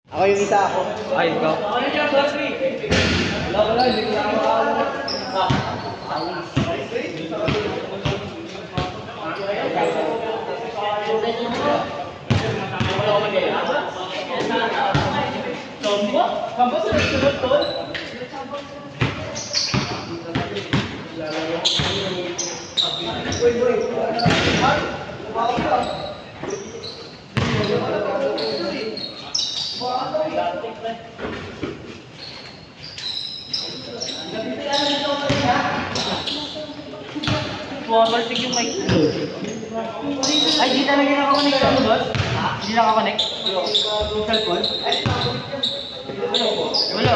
Ako yung isa ako. Ay, ikaw. Ano siya, boss? Wala, hindi ko lang Bumabaltik yung mic. Ay, di talaga nakakonect ako, boss? Hindi nakakonect? Cellphone? Wala.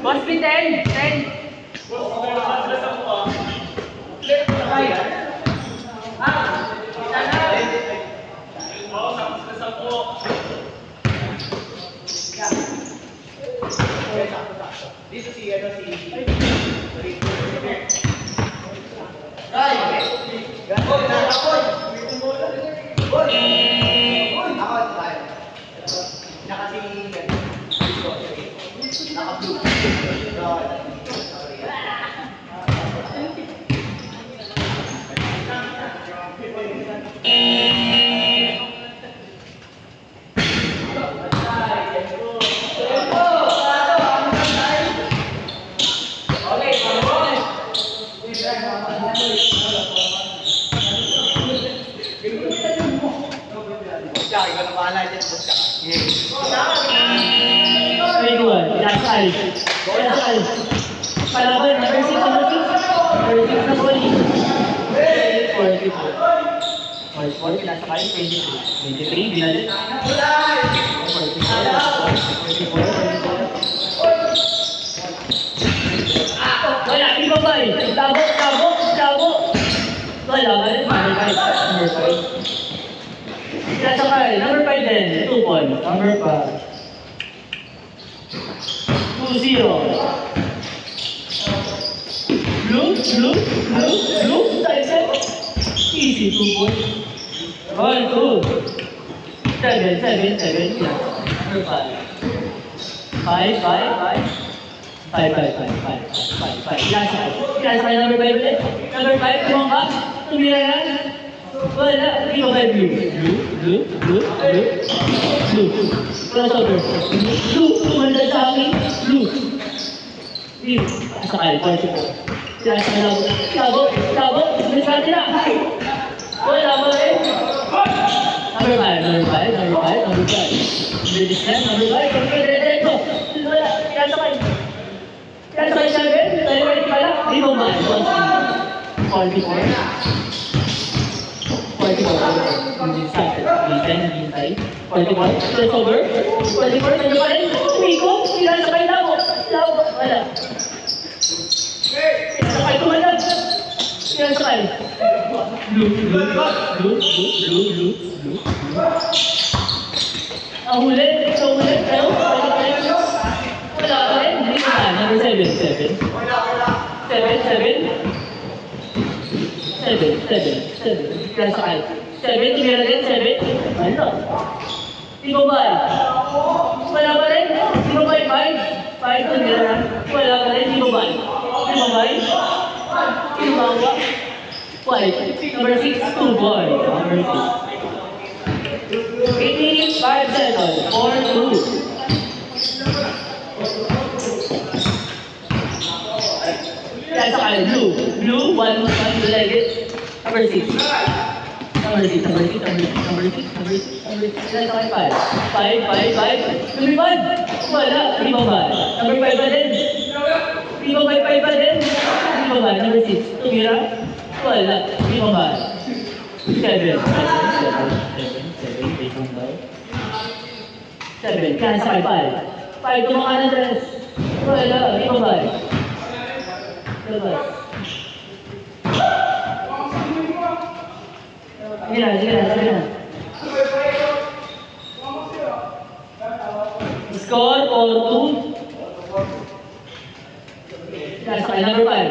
Boss, pin 10! 10! Dito si ano si Palaban, number 6 na boli. 44. 44, nasa kayo, 23. 23, binalit. 44. Wala, ibabay. Tabo. Wala, number 5. Nasa kayo, number 5 din, 2 points. Number 5. 2-0. Blue, Tyson. Easy, 2 points. 1, 2. 7. Number 5. 5. 5. Last five, number 5 ulit. Number 5, kumang ka. Tumira yan. Wala. Hindi ba 5 blue? Crossover. Blue. Tumanda sa akin. Blue. Asa kayo, 44. Tabo. Bilis natin na. Wala mo rin. Number 5. Bilis na, number 5. Diretso. Wala, kinasakay 7. Tayo rin pala. Di mo ba? 44. Hindi sa atin. Hintay. 44. Crossover. 44. Tayo pa rin. Tumiko. Kinasakay na mo. Wala. Sakay tumalag. Yan sakay. Blue. Ang huli. Wala pa rin. Hindi ka na. Number 7. 7. Yan sakay. 7. Tumira din. 7. Ano? Timo ba? Wala pa rin. Timo ba? 5. 5 tumira na. Wala pa rin. Timo ba? Number 6, 2 boys. Number 6. 8 minutes, 5 seconds. 4-2. That's all. Blue. One like it. Number 6. Number 6. Number 6 na sa akin, 5. Lumipad! Wala, ibaba. Number 5 pa din. Ibaba, 5 pa din. Ibaba, number 6. Tumira? Wala, ibaba. 7. 7, kaya sa akin, 5. 5, tumaka na dress. Wala, ibaba. Labas. Sige na. Score or 2. That's fine. Number 5.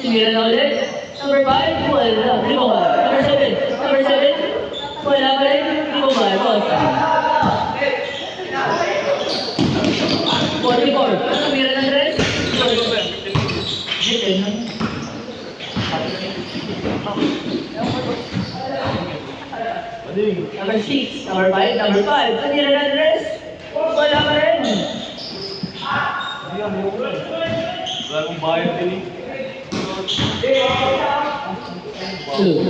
Sinira na ulit. Number 5. Wala. Lima ba? Number 7. Wala pa rin. Lima ba? Boss. 44. Sinira na dress. Number 6, number 5, number 5. Sinira na dress. Wala pa rin. Wala akong bayad din eh. Blue.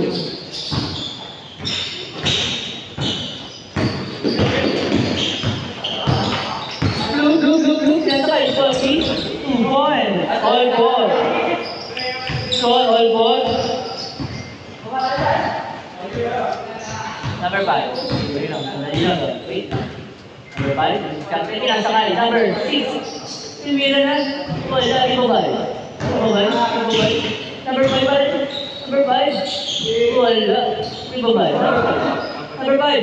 Nasa kayo, Sophie. 2 points. All ball. Score, all ball. Number 5. Wait lang. Number 5. Captain kinasakay. Number 6. Sinira na. Wala. Ibabay. Number 5 pa rin. Number 5. Wala. Ibabay. Number 5.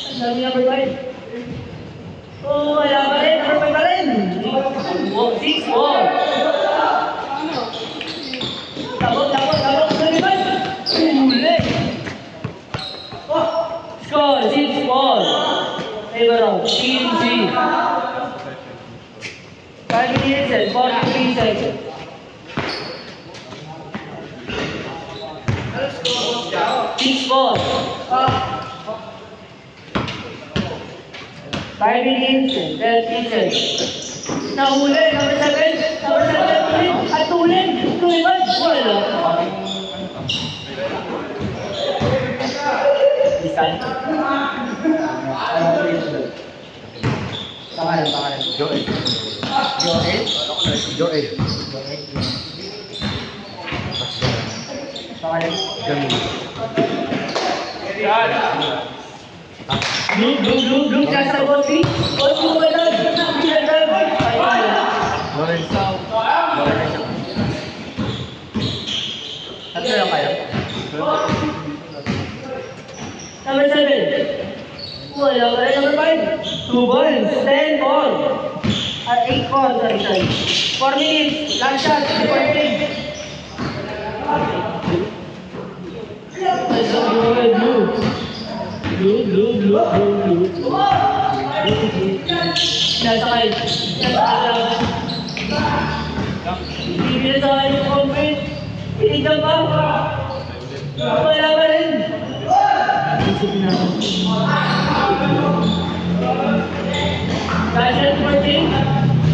Ang dami number 5. Oh, wala pa rin. Number 5 pa rin. 6. Tabok. Lumipad. Huli. Score, 6-4. Favor of Team C. 5 minutes and 43 seconds. Six-4. 5 minutes and 30 seconds. Nahuli, number 7. At tulin. Lumipad. Wala. Pangalan. Joel. Pangalan. Jamil. Blue. Nasa Bossy. Bossy mo ba na? Lorenzo. Tatlo lang kayo. Number 7. Wala pa rin. Number 5. 2 balls. 10 balls. At 8 balls. Sorry. 4 minutes. Last shot. 4 minutes. Blue. Nasa kayo. Hindi na sa kayo yung complete. Tinignan pa. Wala pa rin. Dasher 14.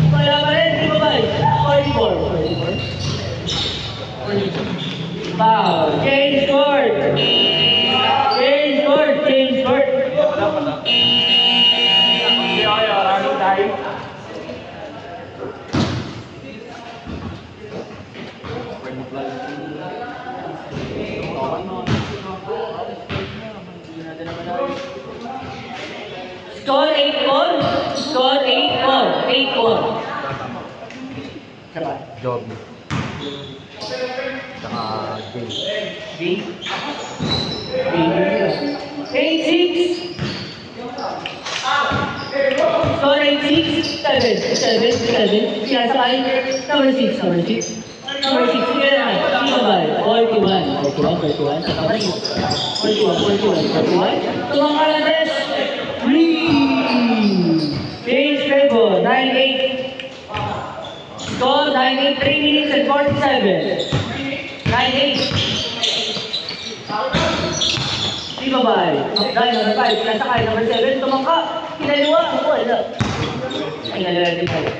Wala pa rin. Di ba ba? 44. Wow. Change court. Score 8-4. Saka? Job. Saka James. B. 8-6. Score 8-6. 7. Kaya sa akin, number 6. Number 6. Sige na. Sino ba? 41. Saka ba rin? 41. Tumangka na des. Change favor. 9-8. Score 9-8. 3 minutes and 47. 9-8. Di ba ba? Dahil number 5. Nasakay. Number 7. Tumangka. Kinaliwa. Wala. Ay, nalala din tayo.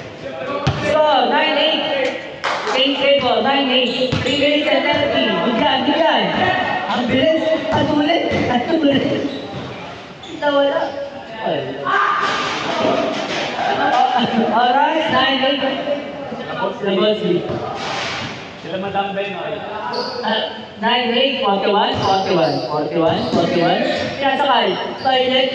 Score 9-8. Change favor. 9-8. 3 minutes and 30. Bigyan. Ang bilis. At ulit. Nawala. Alright, 9-8. Labosli. Sila Madam Ben, okay? 9-8, 41. Kaya sakay. Violet.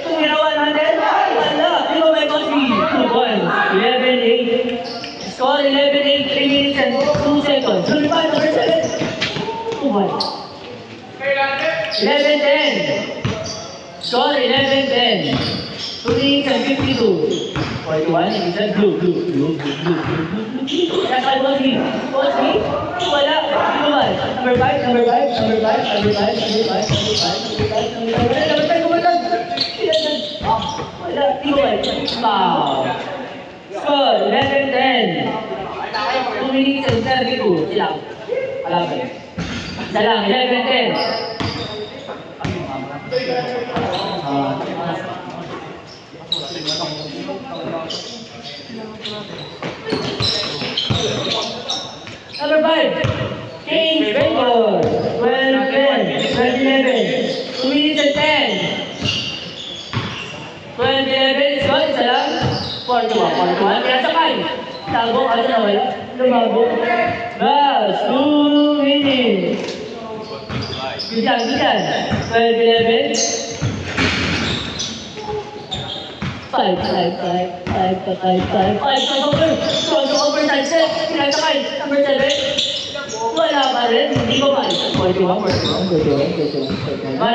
Tumira 100. Wala. Di ba may Bosli? 2 points. 11-8. Score 11-8, 3 minutes and 2 seconds. Sullivan, number 7. 2 points. 11-10. Score 11-10. 2 minutes and 52. 41, and it's blue. That's why Bosli. Wala. Number 5. Number 5. Wala. Wow. Score 11-10. 2 minutes and 32. Silang. Kalaban. Salang, 11-10. Number 5, James Bengor. 12-10, 12-11, 2 minutes and 10. 12-11, score, isa lang. 41, kaya sakay. Tago, ano na wala? Lumago. Last 2 minutes. Gitan. 12-11. 5 over time set. Pinasakay. Number 7. Wala pa rin. Hindi ko pa. 41. 1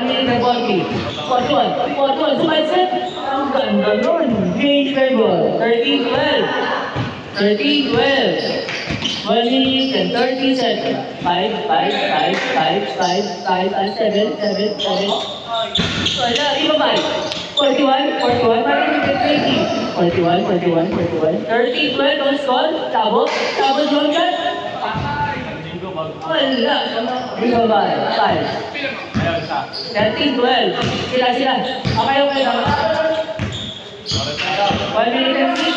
minute and 40. 41. Sumay set. Ang ganda nun. Change level. 13-12. 1 minute and 30 seconds. 5 and 7. Wala. Iba ba? 41, 20. 41. 13-12 on score. Tabo, John Jan. Wala. Iba ba? 5. 13-12. Sila. Okay. 1 minute and 6.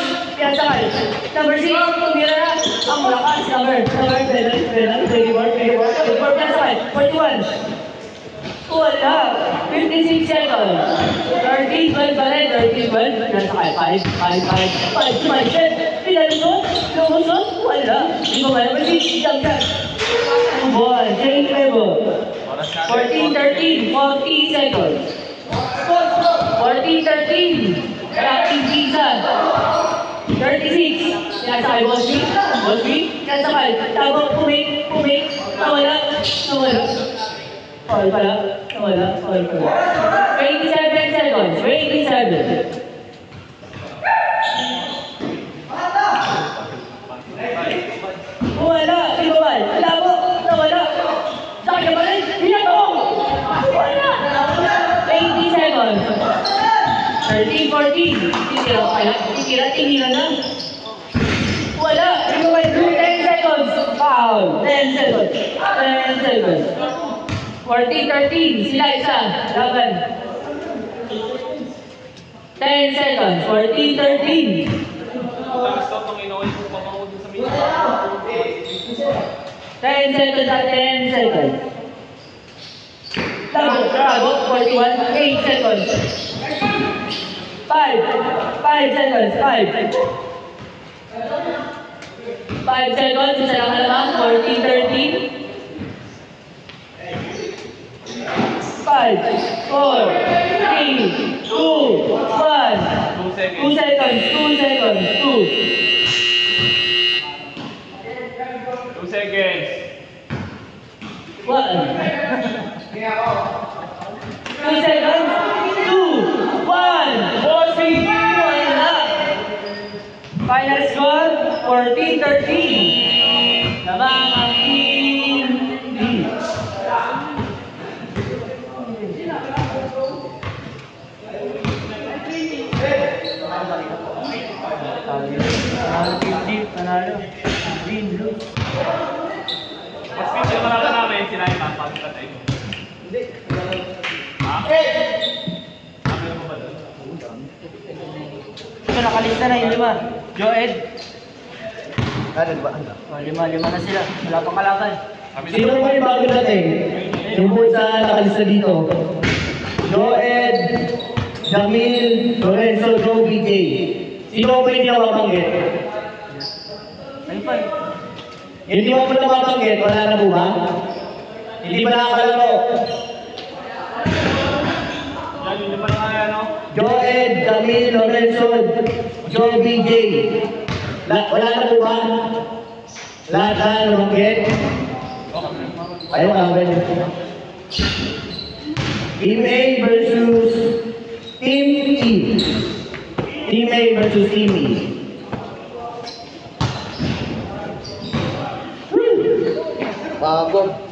Piyansa kayo. Number 6, tumira na. Ang lakas. Number 24. Piyansa kayo. 41. Wala. 56 seconds. 13-12 pa rin. 13-12. Nasa kayo. 5. Sumalit. Lumusot. Wala. Hindi ko ba naman si Jump. Ball. Change level. 14-13. 40 seconds. 14-13. Tracking visa. 36. Nasa kayo. Bosby. Nasa kayo. Tabo. Pumik. Nawala. Foul pala. 27 seconds. 27. Wala. Ibabal. Labo. Nawala. Sakit ka ba rin? Hinatong. Wala. 20 seconds. 13-14. Tinira na. Wala. Ibabal. 10 seconds. Foul. 10 seconds. 40-13, sila isa, laban. 10 seconds, 40-13. Stop ng inaway kung papangod sa minute. 10 seconds at 10 seconds. Tago, 41, 8 seconds. 5 seconds, 5 seconds, isa lang alamang, 40-13. 5, 4, 3, 2, 1. 2 seconds. 2 seconds. 1. 2 seconds. 2, 1. Bosby, wala. Final score, 14-13. Lamang ang team B. Panalo. Green, blue. Mas picture malaman namin, sila yung mapagkat tayo. Hindi. Ha? Meron mo ba doon? Ito, nakalista na yung 5. Joed. Ba? 5 na sila. Wala pang kalaban. Kami Sino naman yung bago natin? Yung po sa nakalista dito. Joed, Jamil, Lorenzo, Joe, BJ. Sino ba hindi na mabanggit? Ayun pa. Hindi mo pa nababanggit, wala na po ba? Hindi ba nakakalaro? Yan, yun yung pala kaya, no? Joed, Jamil, Lorenzo, Joe, BJ. Wala na po ba? Lahat na nabanggit? Ayaw ka, ganyan. Team A versus Team E. Team A versus Team E. Pagod.